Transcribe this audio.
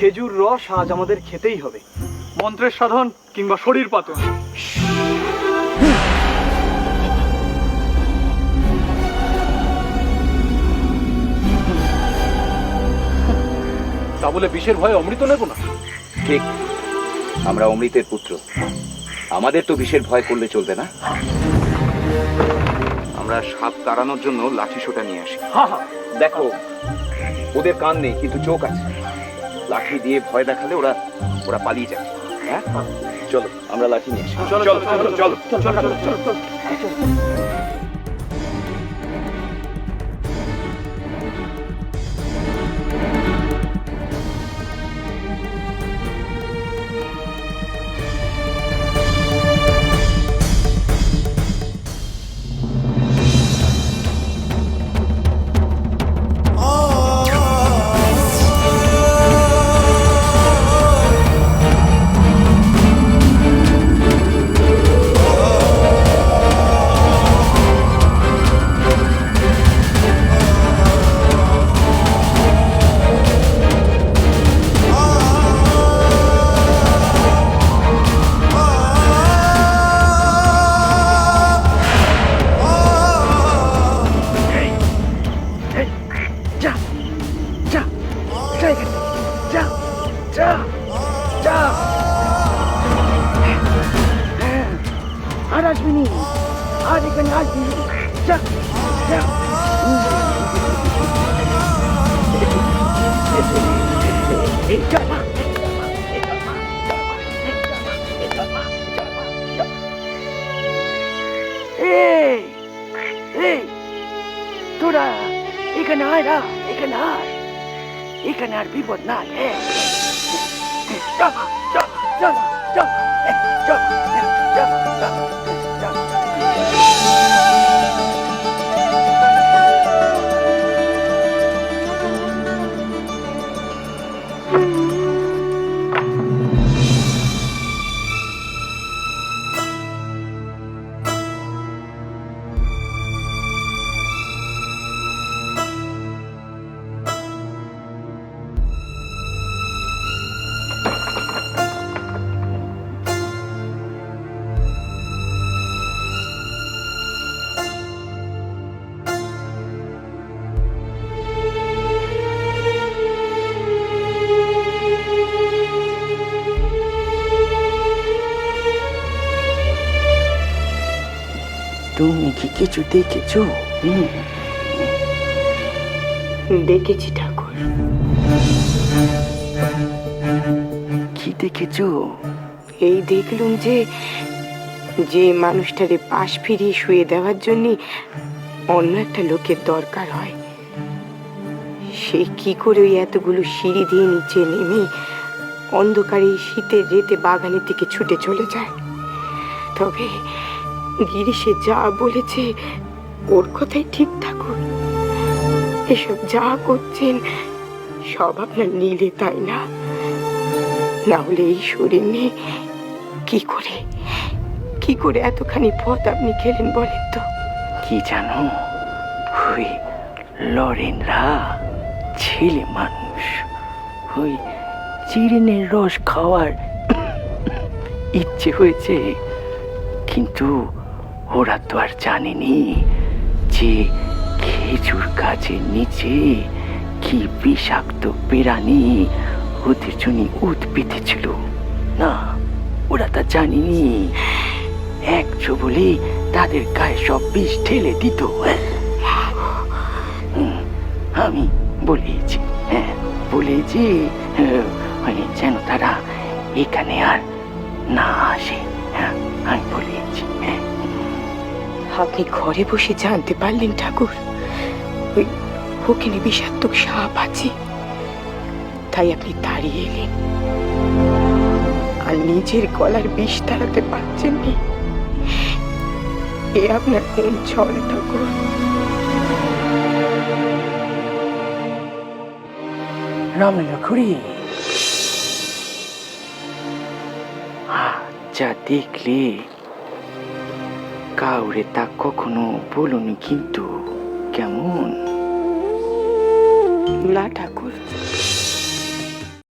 খেজুর রস আজ আমাদের খেতেই হবে, মন্ত্রের সাধন কিংবা শরীর পাতন। তা বলে বিষের ভয়ে অমৃত নেব না? ঠিক, আমরা অমৃতের পুত্র, আমাদের তো বিষের ভয় করলে চলবে না। আমরা সাপ তাড়ানোর জন্য লাঠি সোটা নিয়ে আসি। হ্যাঁ হ্যাঁ, দেখো, ওদের কান নেই কিন্তু চোখ আছে। লাঠি দিয়ে ভয় দেখালে ওরা ওরা পালিয়ে যায়। হ্যাঁ, চলো আমরা লাঠি নিয়ে আসি। চলো চলো চলো চলো চলো চলো চলো। আর আসবি নি, আর এখানে আসবি নি। যা যা। তোরা এখানে আয় না, এখানে আয়, এখানে আর বিপদ নাই। চল চল চল চল চল চল চল। তুমি কি কিছু দেখেছো? দেখেছি ঠাকুর। কি দেখেছো? এই দেখলুম যে যে মানুষটারে পাশ ফিরিয়ে শুয়ে দেওয়ার জন্য অন্য একটা লোকের দরকার হয়, সে কি করে ওই এতগুলো সিঁড়ি দিয়ে নিচে নেমে অন্ধকারে শীতের রেতে বাগানের দিকে ছুটে চলে যায়। তবে গিরিশে যা বলেছে ওর কথাই ঠিক ঠাকুর। এসব যা করছেন সব আপনার নীলে, তাই না? না হলে এই শরীর নিয়ে কি করে এতখানি পথ আপনি খেলেন বলেন তো? কি জানো, ওই লরেনরা ছেলে মানুষ, ওই চিড়েনের রস খাওয়ার ইচ্ছে হয়েছে, কিন্তু ওরা তো আর জানেনি যে খেজুর গাছের নিচে কি বিষাক্ত প্রাণী ওদের জন্য উদ পেতেছিল। না, ওরা তা জানেনি। একশো বলে তাদের গায়ে সব বিষ ঢেলে দিত। আমি বলেছি, বলেছি যেন তারা এখানে আর না আসে। আমি বলেছি। আপনি ঘরে বসে জানতে পারলেন ঠাকুর ওই ওখানে বিষাক্ত সাপ আছে, তাই আপনি দাঁড়িয়ে এলেন আর নিজের গলার বিষ তাড়াতে পারছেন না? এ আপনার কোন ছল ঠাকুর? রামলখুড়ি, যা দেখলে কাউরে তা কখনো বলুনি কিন্তু, কেমন? না ঠাকুর,